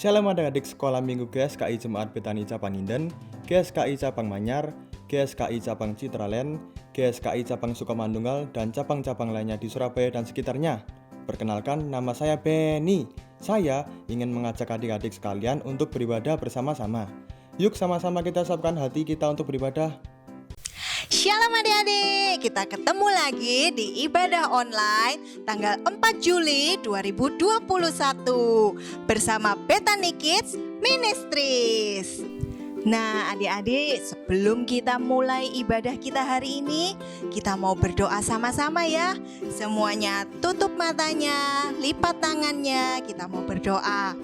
Shalom adik-adik sekolah minggu GSKI Jemaat Betani Cabang Inden, GSKI Cabang Manyar, GSKI Cabang Citraland, GSKI Cabang Sukamandunggal, dan cabang-cabang lainnya di Surabaya dan sekitarnya. Perkenalkan, nama saya Benny. Saya ingin mengajak adik-adik sekalian untuk beribadah bersama-sama. Yuk sama-sama kita siapkan hati kita untuk beribadah. Shalom adik-adik, kita ketemu lagi di ibadah online tanggal 4 Juli 2021 bersama Betani Kids Ministries. Nah adik-adik, sebelum kita mulai ibadah kita hari ini, kita mau berdoa sama-sama ya. Semuanya tutup matanya, lipat tangannya, kita mau berdoa.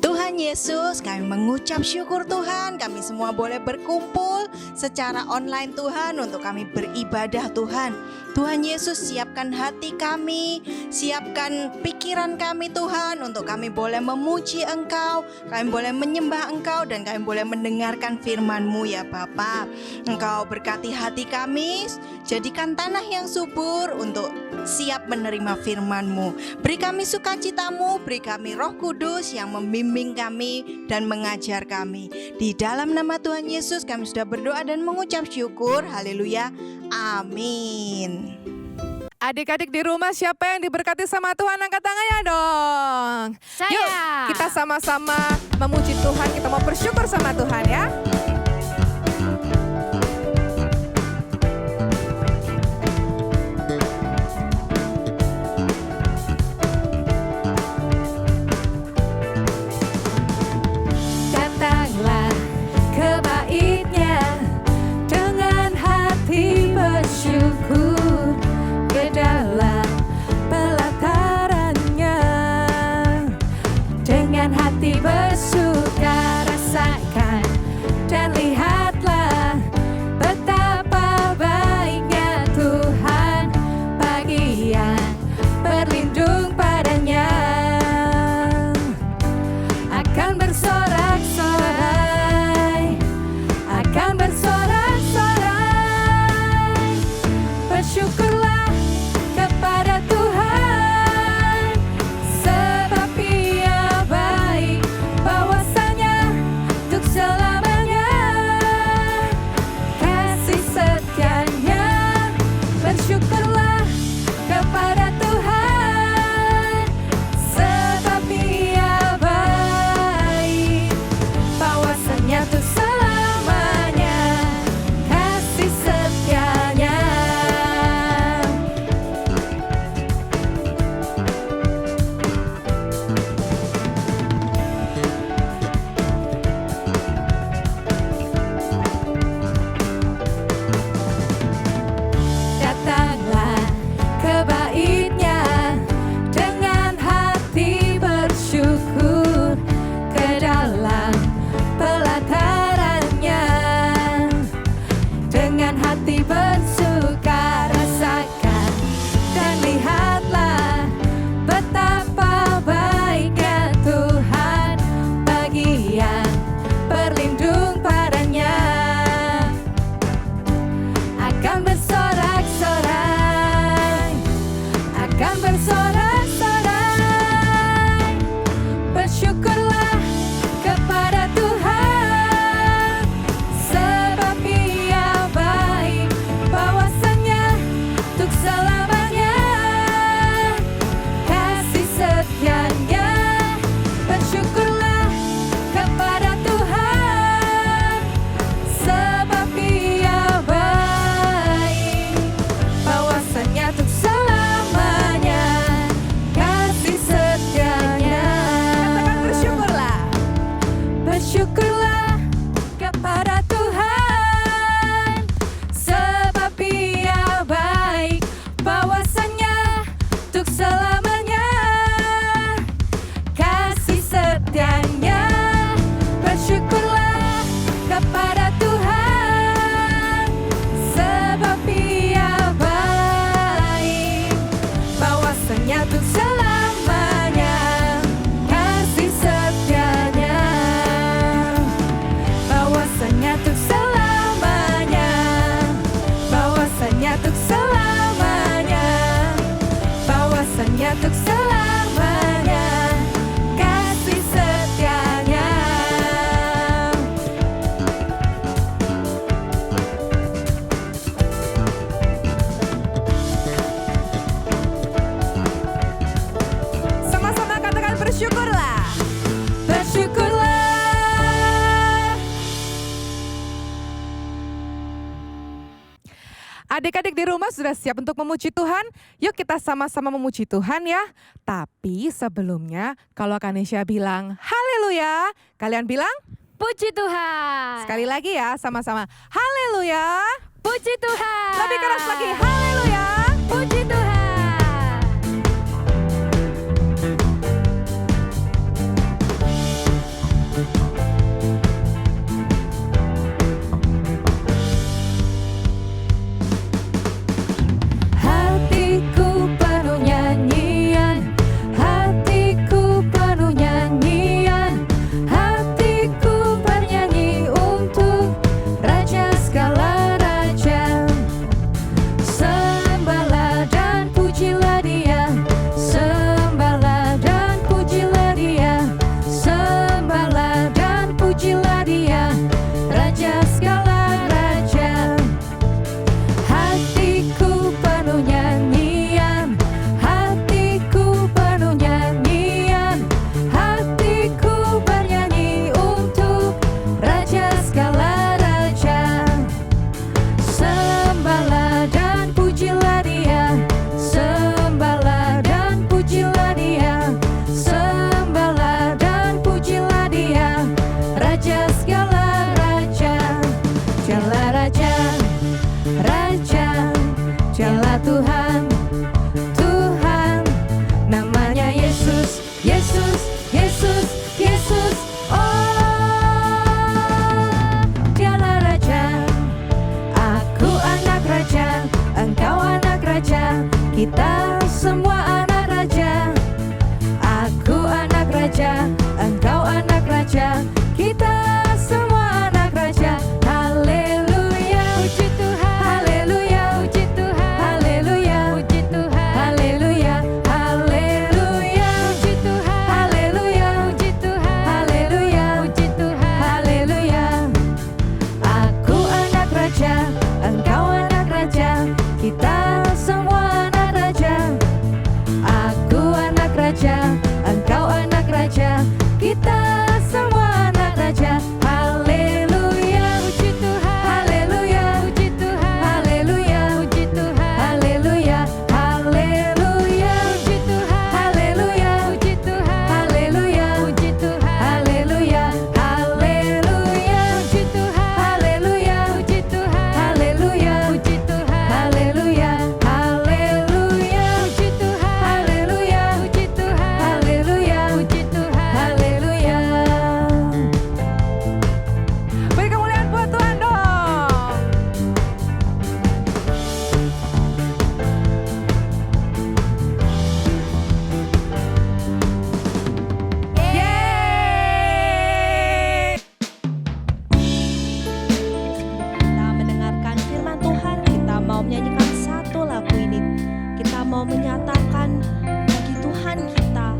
Tuhan Yesus, kami mengucap syukur Tuhan, kami semua boleh berkumpul secara online Tuhan untuk kami beribadah Tuhan. Tuhan Yesus, siapkan hati kami, siapkan pikiran kami Tuhan, untuk kami boleh memuji Engkau, kami boleh menyembah Engkau, dan kami boleh mendengarkan firman-Mu ya Bapa. Engkau berkati hati kami, jadikan tanah yang subur untuk siap menerima firman-Mu. Beri kami sukacita-Mu, beri kami Roh Kudus yang membimbing kami dan mengajar kami. Di dalam nama Tuhan Yesus kami sudah berdoa dan mengucap syukur. Haleluya. Amin. Adik-adik di rumah, siapa yang diberkati sama Tuhan? Angkat tangannya dong. Saya. Yuk kita sama-sama memuji Tuhan, kita mau bersyukur sama Tuhan ya. Datanglah ke bait-Nya dengan hati bersyukur, ke dalam pelataran-Nya dengan hati bersuka. Rasakan dan lihatlah betapa baiknya Tuhan bagi yang berlindung padanya. Akan bersorak-sorai, akan bersorak-sorai. Bersyukurlah kepada Tuhan, sebab Ia baik, bahwasanya untuk selamanya kasih setianya. Bersyukurlah kepada Tuhan, sebab Ia baik, bahwasanya untuk selamanya kasih setianya. Datanglah ke bait-Nya dengan hati bersyukur, ke dalam pelataran-Nya dengan hati bersuka. Rasakan dan lihatlah betapa baiknya Tuhan bagi yang berlindung padanya. Akan bersorak-sorai, akan bersorak-sorai. Bersyukurlah kepada Tuhan, sebab Ia baik, bahwasanya untuk selamanya kasih setianya. Bersyukurlah kepada Tuhan, sebab Ia baik, bahwasanya untuk selamanya kasih setianya. Katakan bersyukurlah. Bersyukurlah kepada Tuhan, sebab Ia baik, bahwasanya untuk selamanya kasih setianya. Bersyukurlah kepada Tuhan, sebab Ia baik, bahwasanya untuk selamanya kasih setianya. Bahwasanya untuk selamanya, bahwasanya untuk selamanya, bahwasanya untuk selamanya kasih setianya. Adik-adik di rumah sudah siap untuk memuji Tuhan? Yuk kita sama-sama memuji Tuhan ya. Tapi sebelumnya kalau Kanesha bilang haleluya, kalian bilang Puji Tuhan. sekali lagi ya sama-sama. Haleluya. Puji Tuhan. Lebih keras lagi. Haleluya. Puji Tuhan. Hatiku penuh nyanyian, hatiku penuh nyanyian, hatiku bernyanyi untuk Raja segala raja. Sembahlah dan pujilah Dia, sembahlah dan pujilah Dia, sembahlah dan pujilah Dia, Raja segala raja. Hatiku penuh nyanyian, hatiku penuh nyanyian, hatiku bernyanyi untuk Raja segala raja. Sembahlah dan pujilah Dia, sembahlah dan pujilah Dia, sembahlah dan pujilah Dia, Raja segala raja. Dialah Raja, Raja, Dialah Tuhan, Tuhan, namanya Yesus, Yesus, Yesus, Yesus. Oh, Dialah Raja, aku anak raja, engkau anak raja, kita semua anak raja. Aku anak raja, engkau anak raja, kita semua anak raja. Haleluya, puji Tuhan. Haleluya, puji Tuhan. Haleluya, puji Tuhan. Haleluya, haleluya, puji Tuhan. Haleluya, puji Tuhan. Haleluya, puji Tuhan. Haleluya. Aku anak raja, engkau anak raja, kita semua anak raja. Aku anak raja, engkau anak raja, kita semua anak raja. Haleluya, puji Tuhan. Haleluya, puji Tuhan. Haleluya, puji Tuhan. Haleluya, haleluya, puji Tuhan. Haleluya, puji Tuhan. Haleluya, puji Tuhan. Haleluya, haleluya, puji Tuhan. Haleluya, puji Tuhan. Haleluya, puji Tuhan. Haleluya, haleluya, puji Tuhan. Haleluya, puji Tuhan. Haleluya, puji Tuhan. Haleluya. Beri kemuliaan buat Tuhan dong. Yeay. Kita mendengarkan firman Tuhan, kita mau menyanyikan satu lagu ini. Kita mau menyatakan bagi Tuhan kita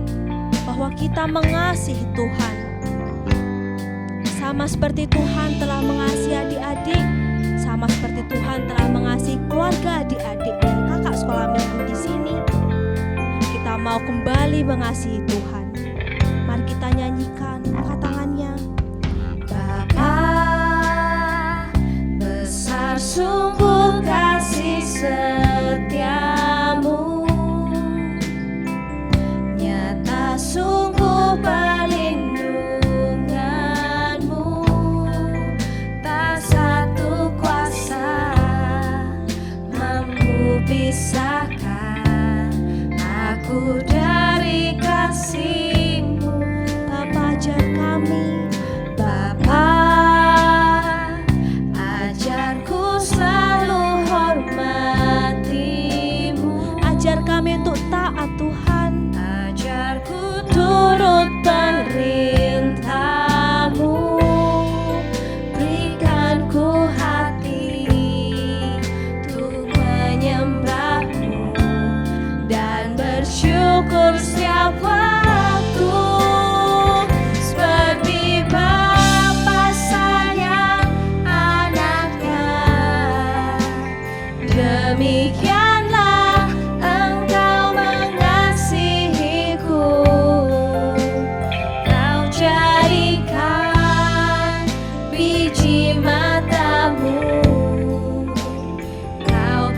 bahwa kita mengasihi Tuhan. Sama seperti Tuhan telah mengasihi adik-adik, sama seperti Tuhan telah mengasihi keluarga adik-adik dan kakak sekolah minggu di sini. Kita mau kembali mengasihi Tuhan. Mari kita nyanyikan angkat tangannya. Bapa, besar sungguh kasih setiamu, nyata sungguh perlindunganmu, tak satu kuasa mampu pisahkan aku dari kasih-Mu. Bapa, ajar kami, Bapa, ajarku selalu hormati-Mu. Ajar kami untuk taat Tuhan, ajarku turut perintah-Mu. Berikan ku hati untuk menyembah-Mu dan bersyukur setiap waktu. Seperti Bapa sayang anaknya, demikianlah Engkau mengasihiku. Kau jadikan biji matamu, Kau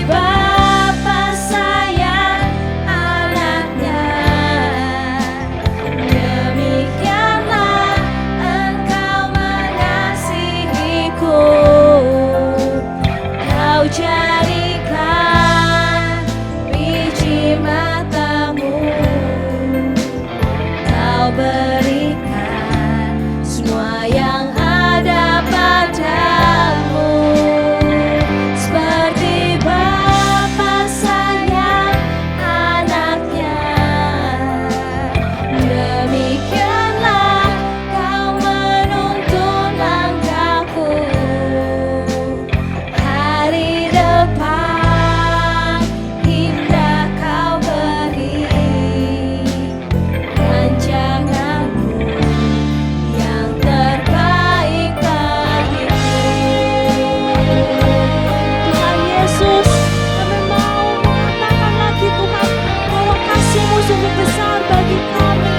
Bapa sayang anaknya, demikianlah Engkau mengasihiku. Kau jadikan biji matamu, Kau berikan semua yang ada padamu. Seperti Bapa sayang anaknya, demikianlah Kau menuntun langkahku. Hari depan indah Kau beri, rancanganmu yang terbaik bagiku. Tuhan Yesus, kami mau mengatakan lagi Tuhan, bahwa kasih-Mu sungguh besar bagi kami,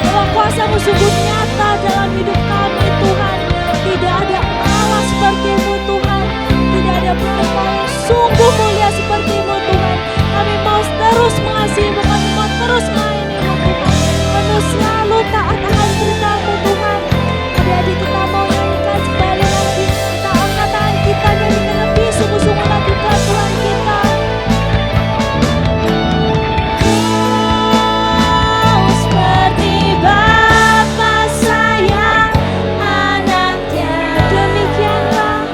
bahwa kuasa-Mu sungguh nyata dalam hidup kami Tuhan. Tidak ada Allah seperti-Mu Tuhan, tidak ada Bapa yang sungguh mulia seperti-Mu Tuhan. Kami mau terus mengasihi-Mu, kami mau terus melayani-Mu Tuhan. Kami selalu taat akan perintah-Mu Tuhan. Adik-adik kita mau nyanyikan kembali lagi, kita angkat tangan kita nyanyikan lebih sungguh-sungguh lagi buat Tuhan kita. Kau seperti Bapa sayang anaknya, demikianlah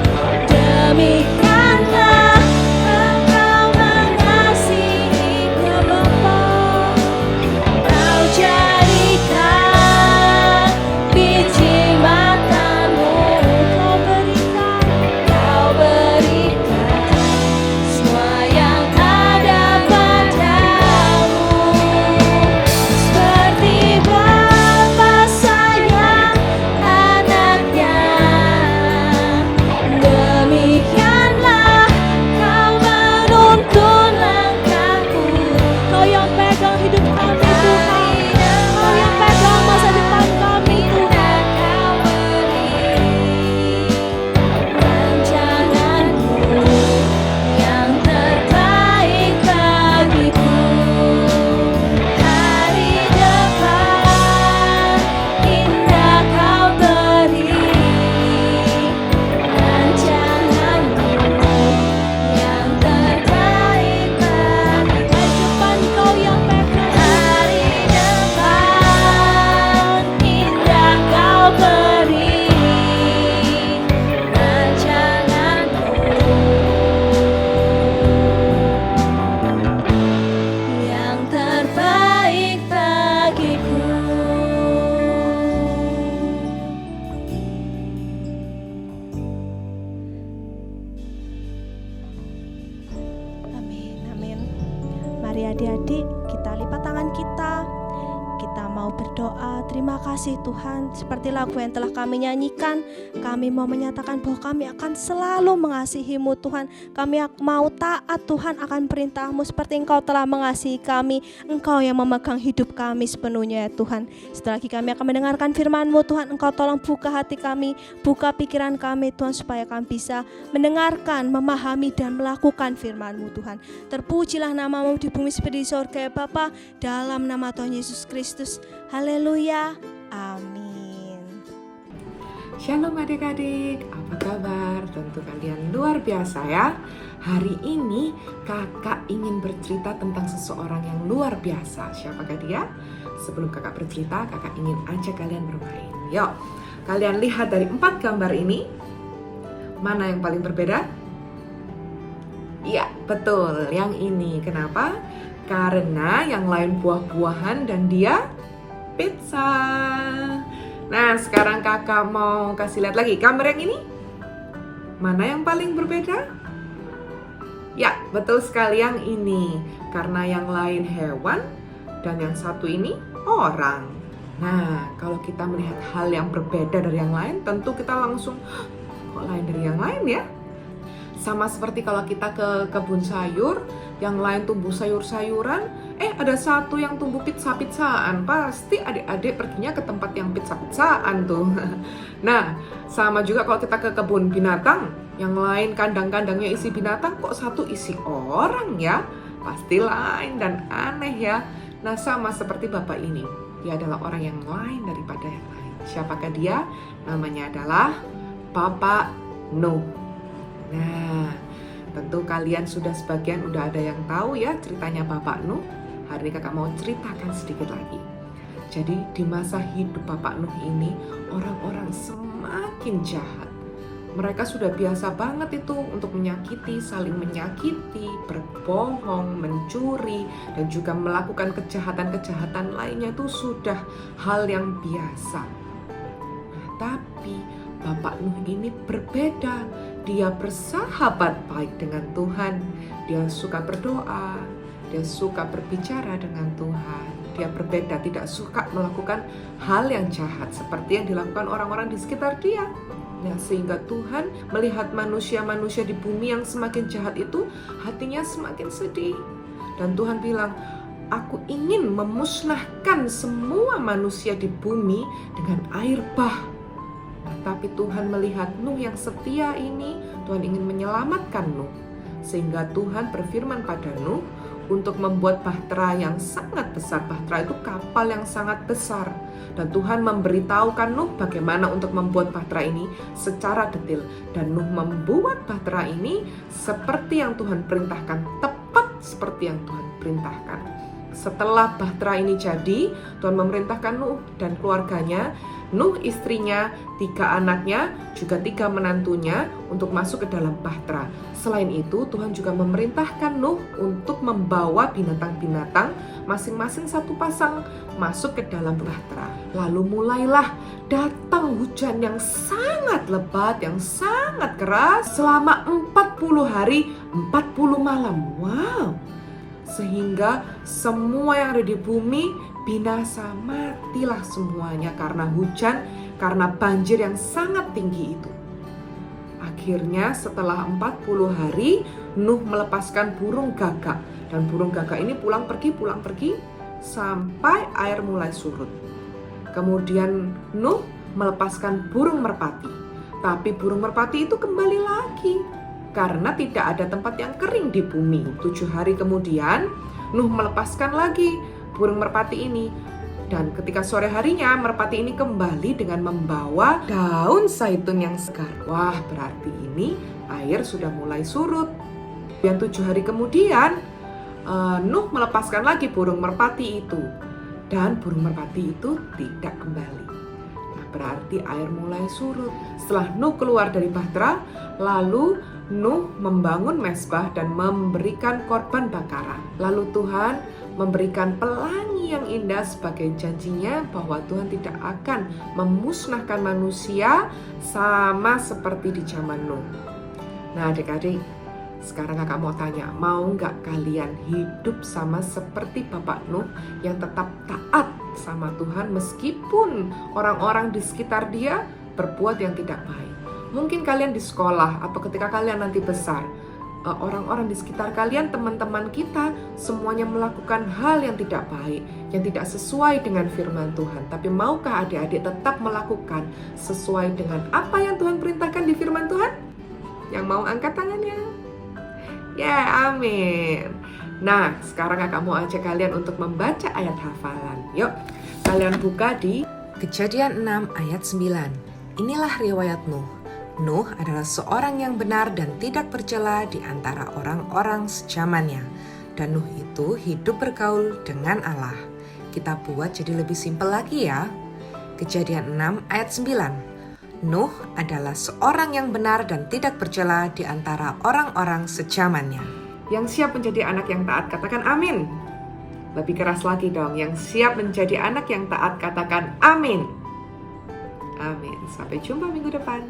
Engkau mengasihiku Bapa. Kau jadikan biji matamu, Kau berikan semua yang ada padamu. Seperti Bapa sayang anaknya, demikianlah Kau menuntun langkahku. Kau yang pegang hidup kami Tuhan, Kau yang pegang masa depan kami Tuhan. Rancanganmu yang terbaik bagiku. Hari depan indah Kau beri, rancanganmu yang terbaik bagiku. Hari depan Kau yang pegang. Hari depan indah Kau beri, rancanganmu yang terbaik bagiku. Amin, amin. Mari adik-adik kita lipat tangan kita. Kita mau berdoa, terima kasih Tuhan. Seperti lagu yang telah kami nyanyikan, kami mau menyatakan bahwa kami akan selalu mengasihi-Mu Tuhan. Kami mau taat Tuhan akan perintah-Mu seperti Engkau telah mengasihi kami. Engkau yang memegang hidup kami sepenuhnya ya Tuhan. Setelah lagi kami akan mendengarkan firman-Mu Tuhan. Engkau tolong buka hati kami, buka pikiran kami Tuhan, supaya kami bisa mendengarkan, memahami dan melakukan firman-Mu Tuhan. Terpujilah nama-Mu di bumi seperti di surga ya Bapa, dalam nama Tuhan Yesus Kristus. Haleluya. Amin. Shalom adik-adik, apa kabar? Tentu kalian luar biasa ya. Hari ini kakak ingin bercerita tentang seseorang yang luar biasa. Siapakah dia? Sebelum kakak bercerita, kakak ingin ajak kalian bermain. Yuk, kalian lihat dari 4 gambar ini, mana yang paling berbeda? Iya, betul, yang ini. Kenapa? Karena yang lain buah-buahan dan dia pizza. Nah, sekarang kakak mau kasih lihat lagi gambar yang ini. Mana yang paling berbeda? Ya, betul sekali yang ini. Karena yang lain hewan dan yang satu ini orang. Nah, kalau kita melihat hal yang berbeda dari yang lain, tentu kita langsung, kok lain dari yang lain ya? Sama seperti kalau kita ke kebun sayur, yang lain tumbuh sayur-sayuran, ada satu yang tumbuh pizza-pizzaan, pasti adik-adik perginya ke tempat yang pizza-pizzaan tuh. Nah, sama juga kalau kita ke kebun binatang, yang lain kandang-kandangnya isi binatang, kok satu isi orang ya? Pasti lain dan aneh ya. Nah, sama seperti Bapak ini, dia adalah orang yang lain daripada yang lain. Siapakah dia? Namanya adalah Bapak Nuh. Nah, tentu kalian sudah sebagian udah ada yang tahu ya ceritanya Bapak Nuh. Hari ini kakak mau ceritakan sedikit lagi. Jadi di masa hidup Bapak Nuh ini, orang-orang semakin jahat. Mereka sudah biasa banget itu untuk menyakiti, saling menyakiti, berbohong, mencuri, dan juga melakukan kejahatan-kejahatan lainnya itu sudah hal yang biasa. Nah, tapi Bapak Nuh ini berbeda. Dia bersahabat baik dengan Tuhan. Dia suka berdoa, dia suka berbicara dengan Tuhan. Dia berbeda, tidak suka melakukan hal yang jahat seperti yang dilakukan orang-orang di sekitar dia. Nah, sehingga Tuhan melihat manusia-manusia di bumi yang semakin jahat itu, hatinya semakin sedih. Dan Tuhan bilang, aku ingin memusnahkan semua manusia di bumi dengan air bah. Tapi Tuhan melihat Nuh yang setia ini, Tuhan ingin menyelamatkan Nuh. Sehingga Tuhan berfirman pada Nuh untuk membuat bahtera yang sangat besar. Bahtera itu kapal yang sangat besar. Dan Tuhan memberitahukan Nuh bagaimana untuk membuat bahtera ini secara detail. Dan Nuh membuat bahtera ini seperti yang Tuhan perintahkan, tepat seperti yang Tuhan perintahkan. Setelah bahtera ini jadi, Tuhan memerintahkan Nuh dan keluarganya, Nuh istrinya, 3 anaknya, juga 3 menantunya untuk masuk ke dalam bahtera. Selain itu, Tuhan juga memerintahkan Nuh untuk membawa binatang-binatang masing-masing 1 pasang masuk ke dalam bahtera. Lalu mulailah datang hujan yang sangat lebat, yang sangat keras selama 40 hari, 40 malam. Wow! Sehingga semua yang ada di bumi binasa, matilah semuanya karena hujan, karena banjir yang sangat tinggi itu. Akhirnya setelah 40 hari, Nuh melepaskan burung gagak. Dan burung gagak ini pulang pergi sampai air mulai surut. Kemudian Nuh melepaskan burung merpati. Tapi burung merpati itu kembali lagi karena tidak ada tempat yang kering di bumi. 7 hari kemudian, Nuh melepaskan lagi burung merpati ini. Dan ketika sore harinya, merpati ini kembali dengan membawa daun zaitun yang segar. Wah, berarti ini air sudah mulai surut. Dan 7 hari kemudian, Nuh melepaskan lagi burung merpati itu. Dan burung merpati itu tidak kembali. Nah, berarti air mulai surut. Setelah Nuh keluar dari bahtera, lalu Nuh membangun mezbah dan memberikan korban bakaran. Lalu Tuhan memberikan pelangi yang indah sebagai janjinya bahwa Tuhan tidak akan memusnahkan manusia sama seperti di zaman Nuh. Nah, adik-adik, sekarang kakak mau tanya, mau nggak kalian hidup sama seperti Bapak Nuh yang tetap taat sama Tuhan meskipun orang-orang di sekitar dia berbuat yang tidak baik? Mungkin kalian di sekolah atau ketika kalian nanti besar, orang-orang di sekitar kalian, teman-teman kita, semuanya melakukan hal yang tidak baik, yang tidak sesuai dengan firman Tuhan. Tapi maukah adik-adik tetap melakukan sesuai dengan apa yang Tuhan perintahkan di firman Tuhan? Yang mau angkat tangannya? Ya, amin. Nah, sekarang kakak mau ajak kalian untuk membaca ayat hafalan. Yuk, kalian buka di Kejadian 6 ayat 9. Inilah riwayat Nuh. Nuh adalah seorang yang benar dan tidak bercela di antara orang-orang sejamannya. Dan Nuh itu hidup bergaul dengan Allah. Kita buat jadi lebih simpel lagi ya. Kejadian 6 ayat 9. Nuh adalah seorang yang benar dan tidak bercela di antara orang-orang sejamannya. yang siap menjadi anak yang taat, katakan amin. Lebih keras lagi dong, yang siap menjadi anak yang taat, katakan amin. Amin. Sampai jumpa minggu depan.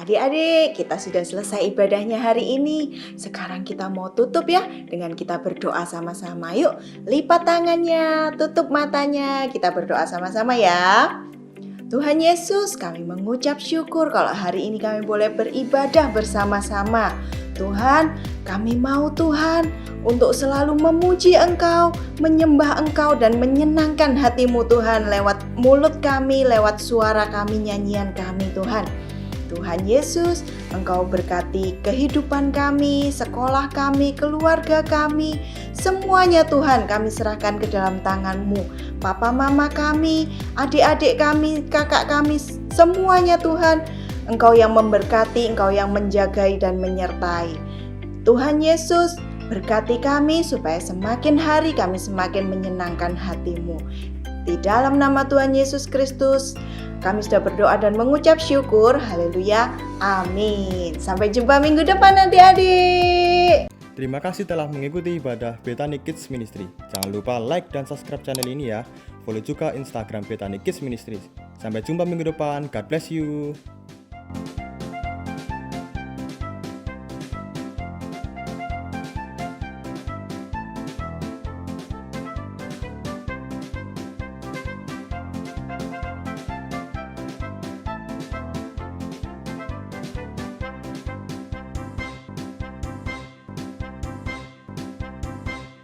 Adik-adik, kita sudah selesai ibadahnya hari ini. Sekarang kita mau tutup ya dengan kita berdoa sama-sama. Yuk, lipat tangannya, tutup matanya. Kita berdoa sama-sama ya. Tuhan Yesus, kami mengucap syukur kalau hari ini kami boleh beribadah bersama-sama. Tuhan, kami mau Tuhan untuk selalu memuji Engkau, menyembah Engkau dan menyenangkan hati-Mu Tuhan lewat mulut kami, lewat suara kami, nyanyian kami Tuhan. Tuhan Yesus, Engkau berkati kehidupan kami, sekolah kami, keluarga kami, semuanya Tuhan kami serahkan ke dalam tangan-Mu. Papa mama kami, adik-adik kami, kakak kami, semuanya Tuhan, Engkau yang memberkati, Engkau yang menjagai dan menyertai. Tuhan Yesus, berkati kami supaya semakin hari kami semakin menyenangkan hati-Mu. Di dalam nama Tuhan Yesus Kristus, kami sudah berdoa dan mengucap syukur. Haleluya. Amin. Sampai jumpa minggu depan adik-adik. Terima kasih telah mengikuti ibadah Bethany Kids Ministry. Jangan lupa like dan subscribe channel ini ya. Follow juga Instagram Bethany Kids Ministry. Sampai jumpa minggu depan. God bless you.